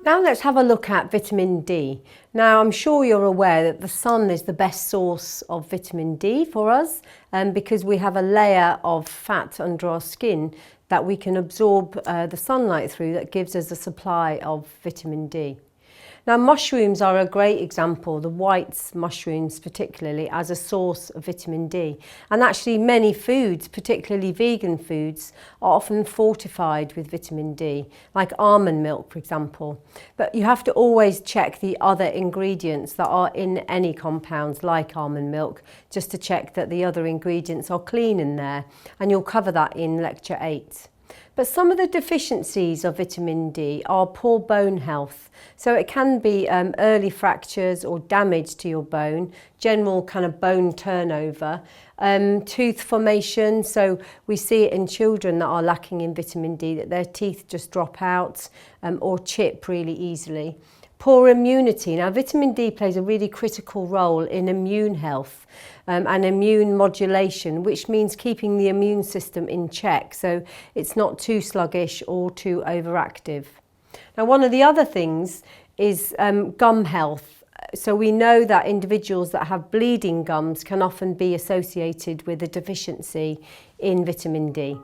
Now let's have a look at vitamin D. Now I'm sure you're aware that the sun is the best source of vitamin D for us because we have a layer of fat under our skin that we can absorb the sunlight through that gives us a supply of vitamin D. Now mushrooms are a great example, the white mushrooms particularly, as a source of vitamin D. And actually many foods, particularly vegan foods, are often fortified with vitamin D, like almond milk for example. But you have to always check the other ingredients that are in any compounds like almond milk, just to check that the other ingredients are clean in there. And you'll cover that in lecture 8. But some of the deficiencies of vitamin D are poor bone health. So it can be early fractures or damage to your bone, general kind of bone turnover, tooth formation. So we see it in children that are lacking in vitamin D, that their teeth just drop out or chip really easily. Poor immunity. Now vitamin D plays a really critical role in immune health and immune modulation, which means keeping the immune system in check so it's not too sluggish or too overactive. Now one of the other things is gum health. So we know that individuals that have bleeding gums can often be associated with a deficiency in vitamin D.